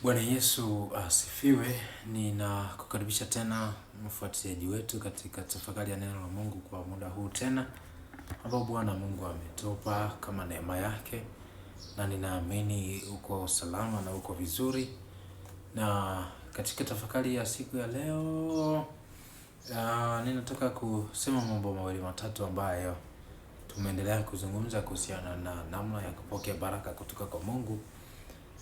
Bwana Yesu asifiwe. Ninakukaribisha tena mfuatiliaji wetu katika tafakari ya neno la Mungu kwa muda huu tena ambao Bwana Mungu ametupa kama neema yake, na ninaamini uko salama na uko vizuri. Na katika tafakari ya siku ya leo ninataka kusema mambo mawili matatu ambayo tumeendelea kuzungumza kuhusiana na namna ya kupokea baraka kutoka kwa Mungu.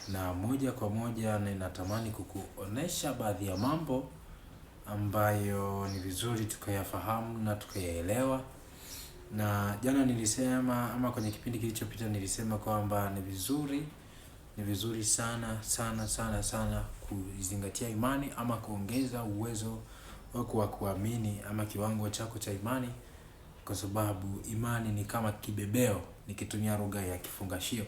Na moja kwa moja ninatamani kukuonesha baadhi ya mambo ambayo ni vizuri tukayafahamu na tukayaelewa. Na jana nilisema, ama kwenye kipindi kilichopita nilisema kwamba ni vizuri sana kuzingatia imani ama kuongeza uwezo wako wa kuamini ama kiwango chako cha imani, kwa sababu imani ni kama kibebeo, nikitumia lugha ya kifungashio.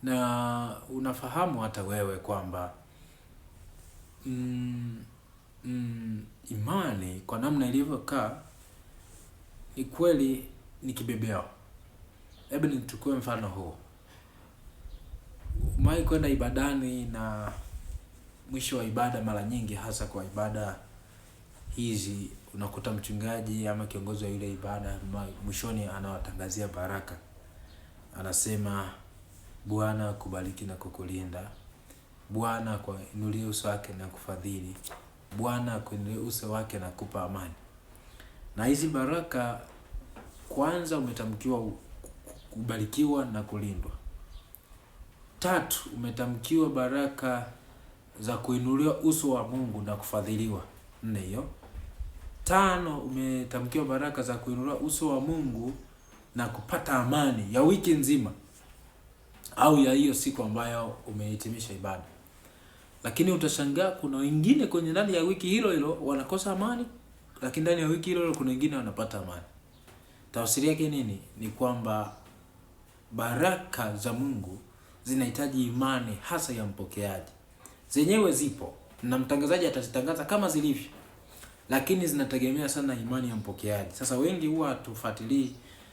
Na unafahamu hata wewe kwamba imani kwa namna ilivyokaa ni kweli ni kibebeo. Hebu nichukue mfano huu. Umewahi kwenda ibadani na mwisho wa ibada, mara nyingi hasa kwa ibada hizi, unakuta mchungaji ama kiongozi wa ile ibada mwishoni anawatangazia baraka. Anasema Bwana akubariki na kukulinda. Bwana akuinulie uso wake na kufadhili. Bwana akuinulie uso wake na kukupa amani. Na hizi baraka, kwanza umetamkiwa kubarikiwa na kulindwa. 3, umetamkiwa baraka za kuinuliwa uso wa Mungu na kufadhiliwa. 4 hiyo. 5, umetamkiwa baraka za kuinuliwa uso wa Mungu na kupata amani ya wiki nzima au ya hiyo siku ambayo umehitimisha ibada. Lakini utashangaa kuna wengine kwenye ndani ya wiki hilo hilo wanakosa amani, lakini ndani ya wiki hilo hilo kuna wengine wanapata amani. Tafsiri yake nini? Ni kwamba baraka za Mungu zinahitaji imani hasa ya mpokeaji. Zenyewe zipo na mtangazaji atazitangaza kama zilivyo, lakini zinategemea sana imani ya mpokeaji. Sasa wengi huwa hatufuatilii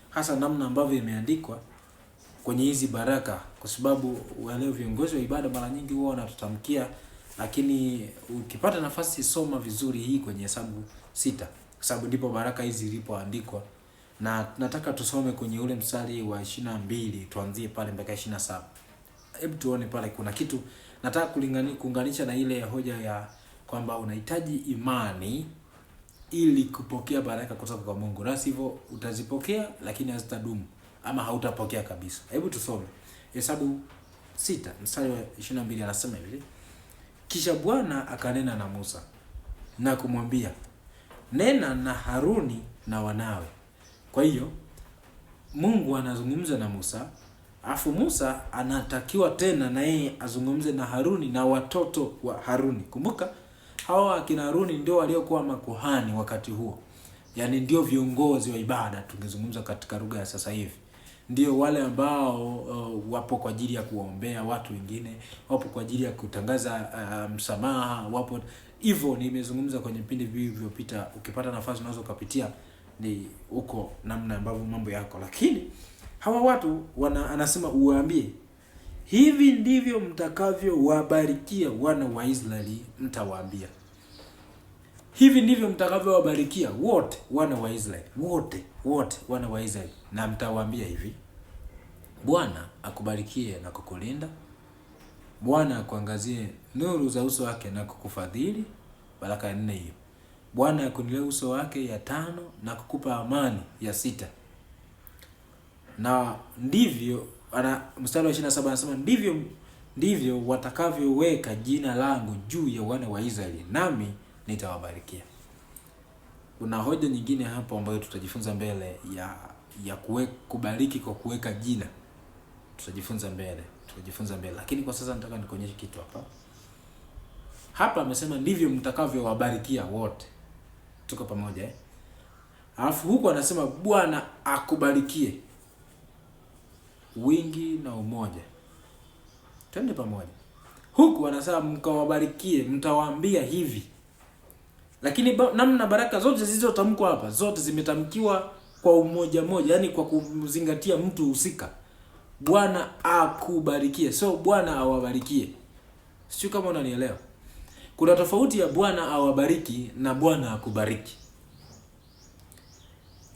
hasa namna ambavyo imeandikwa kwenye hizi baraka, kwa sababu wale viongozi wa ibada mara nyingi huwa wanatutamkia, lakini ukipata nafasi soma vizuri hii kwenye Hesabu 6, kwa sababu ndipo baraka hizi zilipoandikwa. Na nataka tusome kwenye ule mstari wa 22 tuanzie pale mpaka 27. Hebu tuone pale kuna kitu nataka kuunganisha na ile hoja ya kwamba unahitaji imani ili kupokea baraka kutoka kwa Mungu. La sivyo utazipokea lakini hazitadumu ama hautapokea kabisa. Hebu tusome Hesabu 6 mstari wa 22, anasema hivi: Kisha Bwana akanena na Musa na kumwambia, nena na Haruni na wanawe. Kwa hiyo Mungu anazungumza na Musa, afu Musa anatakiwa tena na yeye azungumze na Haruni na watoto wa Haruni. Kumbuka hawa akina Haruni ndio waliokuwa makuhani wakati huo, yaani ndio viongozi wa ibada, tungezungumza katika lugha ya sasa hivi. Ndio wale ambao wapo kwa ajili ya kuombea watu wengine, wapo kwa ajili ya kutangaza msamaha, wapo hivyo. Nimezungumza kwenye vipindi vilivyopita, ukipata nafasi unaweza kupitia ni huko namna ambavyo mambo yako. Lakini hawa watu anasema uwaambie, hivi ndivyo mtakavyo wabarikia wana wa Israeli, mtawaambia. Hivi ndivyo mtakavyo wabarikia wote wana wa Israeli, wote wana wa Israeli, na mtawaambia hivi: Bwana akubarikie na kukulinda. Bwana akuangazie nuru za uso wake na kukufadhili. Baraka ya 4 hiyo. Bwana akuinulie uso wake ya 5 na kukupa amani ya 6. Na ndivyo mstari wa 27 anasema ndivyo watakavyoweka jina langu juu ya wana wa Israeli, nami nitawabarikia. Kuna hoja nyingine hapo ambayo tutajifunza mbele ya kubariki kwa kuweka jina. Tutajifunza mbele. Lakini kwa sasa nataka nikuonyeshe kitu hapa. Hapa amesema ndivyo mtakavyowabarikia wote. Tuko pamoja Alafu huko anasema Bwana akubarikie. Wingi na umoja. Twende pamoja. Huku anasema mkawabarikie, mtawaambia hivi. Lakini namna baraka zote zilizotamkwa hapa, zote zimetamkiwa kwa umoja moja, yani kwa kuzingatia mtu husika. Bwana akubarikie, so Bwana awabarikie. Sio kama unanielewa. Kuna tofauti ya Bwana awabariki na Bwana akubariki.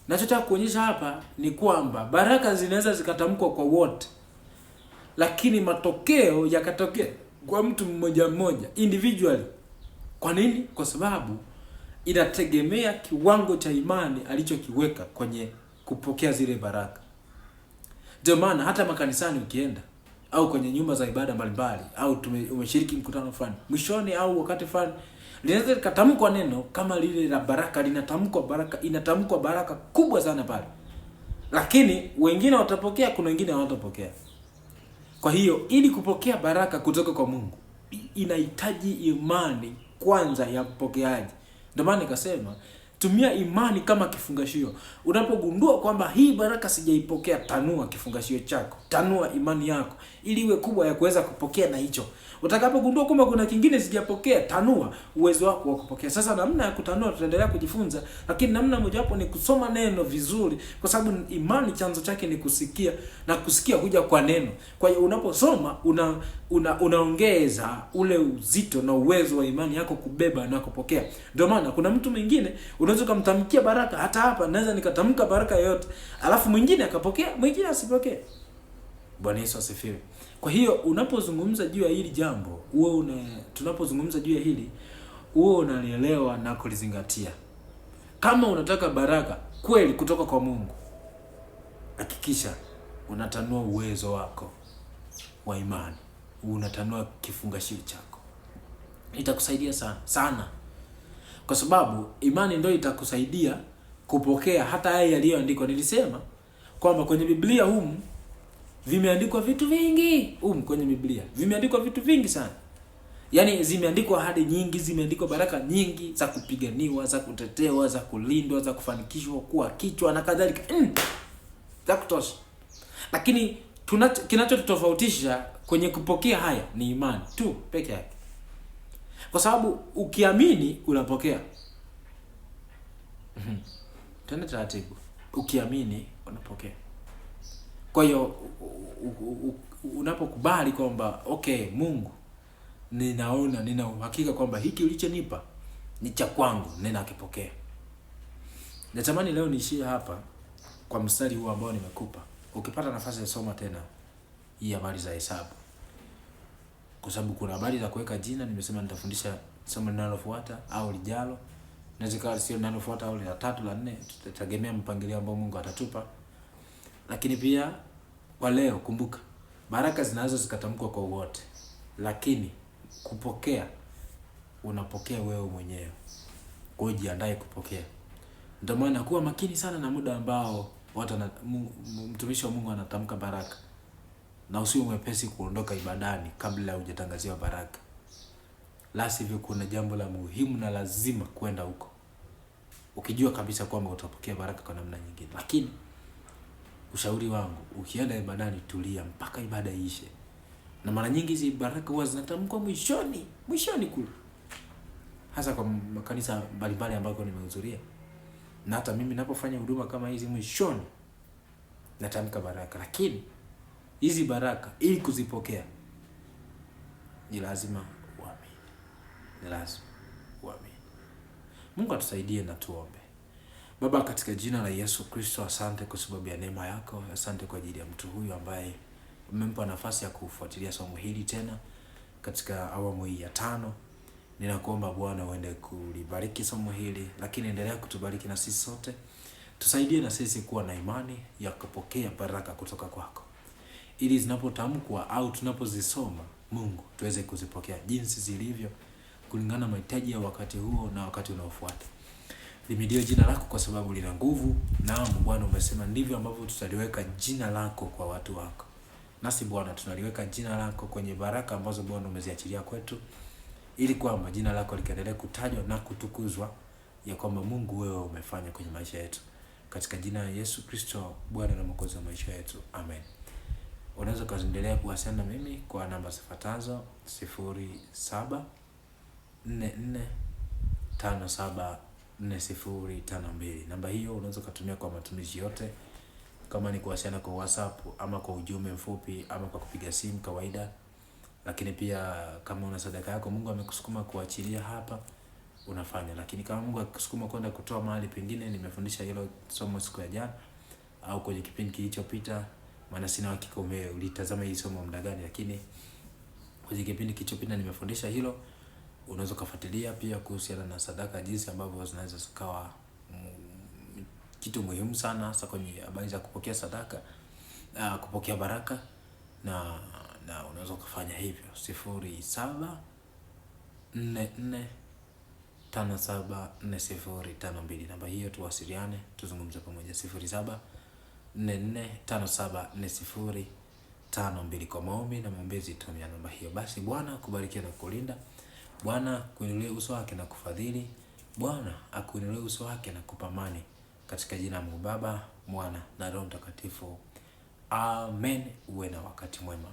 Nachotaka kuonyesha hapa ni kwamba baraka zinaweza zikatamkwa kwa wote, lakini matokeo yakatokea kwa mtu mmoja mmoja, individually. Kwa nini? Kwa sababu inategemea kiwango cha imani alichokiweka kwenye kupokea zile baraka. Ndio maana hata makanisani ukienda au kwenye nyumba za ibada mbalimbali au umeshiriki mkutano fulani, mwishoni au wakati fulani linaweza likatamkwa neno kama lile la baraka, inatamkwa baraka kubwa sana pale. Lakini wengine watapokea, kuna wengine hawatapokea. Kwa hiyo ili kupokea baraka kutoka kwa Mungu inahitaji imani kwanza ya mpokeaji. Ndio maana nikasema tumia imani kama kifungashio. Unapogundua kwamba hii baraka sijaipokea, tanua kifungashio chako, tanua imani yako ili iwe kubwa ya kuweza kupokea na hicho. Utakapogundua kwamba kuna kingine sijapokea, tanua uwezo wako wa kupokea. Sasa namna ya kutanua tutaendelea kujifunza, lakini namna mojawapo ni kusoma neno vizuri, kwa sababu imani chanzo chake ni kusikia, na kusikia huja kwa neno. Kwa hiyo unaposoma unaongeza ule uzito na uwezo wa imani yako kubeba na kupokea. Ndio maana kuna mtu mwingine unaweza kumtamkia baraka, hata hapa naweza nikatamka baraka yoyote, alafu mwingine akapokea, mwingine asipokee. Bwana Yesu asifiwe. Kwa hiyo unapozungumza juu ya hili jambo, tunapozungumza juu ya hili, unalielewa na kulizingatia. Kama unataka baraka kweli kutoka kwa Mungu, hakikisha unatanua uwezo wako wa imani, unatanua kifungashio chako. Itakusaidia sana. Kwa sababu imani ndio itakusaidia kupokea hata haya yaliyoandikwa. Nilisema kwamba kwenye Biblia vimeandikwa vitu vingi. Kwenye Biblia vimeandikwa vitu vingi sana. Yaani zimeandikwa ahadi nyingi, zimeandikwa baraka nyingi za kupiganiwa, za kutetewa, za kulindwa, za kufanikishwa, kuwa kichwa na kadhalika. Za kutosha. Lakini kinachotofautisha kwenye kupokea haya ni imani tu peke yake. Kwa sababu ukiamini unapokea. Tena taratibu. Ukiamini unapokea. Kwa hiyo unapokubali kwamba okay, Mungu, nina uhakika kwamba hiki ulichonipa ni cha kwangu, ninakipokea. Natamani leo niishie hapa kwa mstari huu ambao nimekupa. Ukipata nafasi ya soma tena hii habari za hesabu, kwa sababu kuna habari za kuweka jina. Nimesema nitafundisha somo linalofuata au lijalo, naweza sio linalofuata au la 3 la 4, tutategemea mpangilio ambao Mungu atatupa. Lakini pia kwa leo kumbuka, baraka zinaweza zikatamkwa kwa wote, lakini kupokea unapokea wewe mwenyewe. Kwa hiyo jiandae kupokea. Ndio maana kuwa makini sana na muda ambao mtumishi wa Mungu anatamka baraka, na usiwe mwepesi kuondoka ibadani kabla hujatangaziwa baraka. La sivyo kuna jambo la muhimu na lazima kwenda huko, ukijua kabisa kwamba utapokea baraka kwa namna nyingine. Lakini ushauri wangu, ukienda ibadani tulia mpaka ibada iishe. Na mara nyingi hizi baraka huwa zinatamkwa mwishoni kule. Hasa kwa makanisa mbalimbali ambako nimehudhuria. Na hata mimi ninapofanya huduma kama hizi, mwishoni natamka baraka. Lakini hizi baraka ili kuzipokea ni lazima uamini. Mungu atusaidie na tuombe. Baba, katika jina la Yesu Kristo, asante kwa sababu ya neema yako. Asante kwa ajili ya mtu huyu ambaye umempa nafasi ya kufuatilia somo hili tena katika awamu hii ya 5. Ninakuomba Bwana uende kulibariki somo hili, lakini endelea kutubariki na sisi sote. Tusaidie na sisi kuwa na imani ya kupokea baraka kutoka kwako, ili zinapotamkwa au tunapozisoma, Mungu, tuweze kuzipokea jinsi zilivyo kulingana na mahitaji ya wakati huo na wakati unaofuata. Limidio jina lako kwa sababu lina nguvu. Naam Bwana, umesema ndivyo ambavyo tutaliweka jina lako kwa watu wako. Nasi Bwana tunaliweka jina lako kwenye baraka ambazo Bwana umeziachilia kwetu, ili kwamba jina lako likaendelee kutajwa na kutukuzwa, ya kwamba Mungu wewe umefanya kwenye maisha yetu. Katika jina la Yesu Kristo, Bwana na Mwokozi wa maisha yetu. Amen. Unaweza kuendelea kuwasiliana na mimi kwa namba zifuatazo: 0744574052. Namba hiyo unaweza kutumia kwa matumizi yote, kama ni kuwasiliana kwa WhatsApp ama kwa ujumbe mfupi ama kwa kupiga simu kawaida. Lakini pia kama una sadaka yako Mungu amekusukuma kuachilia hapa, unafanya. Lakini kama Mungu akikusukuma kwenda kutoa mahali pengine, nimefundisha hilo somo siku ya jana au kwenye kipindi kilichopita, maana sina hakika ulitazama hii somo muda gani, lakini kwenye kipindi kilichopita nimefundisha hilo. Unaweza kufuatilia pia kuhusiana na sadaka, jinsi ambavyo zinaweza zikawa kitu muhimu sana, hasa kwenye habari za kupokea sadaka, kupokea baraka, na unaweza kufanya hivyo. 0744574052, namba hiyo tuwasiliane, tuzungumze pamoja. 0744574052 kwa maombi na maombezi, tumia namba hiyo. Basi Bwana akubariki na kulinda. Bwana akuinulie uso wake na kufadhili. Bwana akuinulie uso wake na kukupa amani, katika jina la Mungu Baba, Mwana na Roho Mtakatifu. Amen. Uwe na wakati mwema.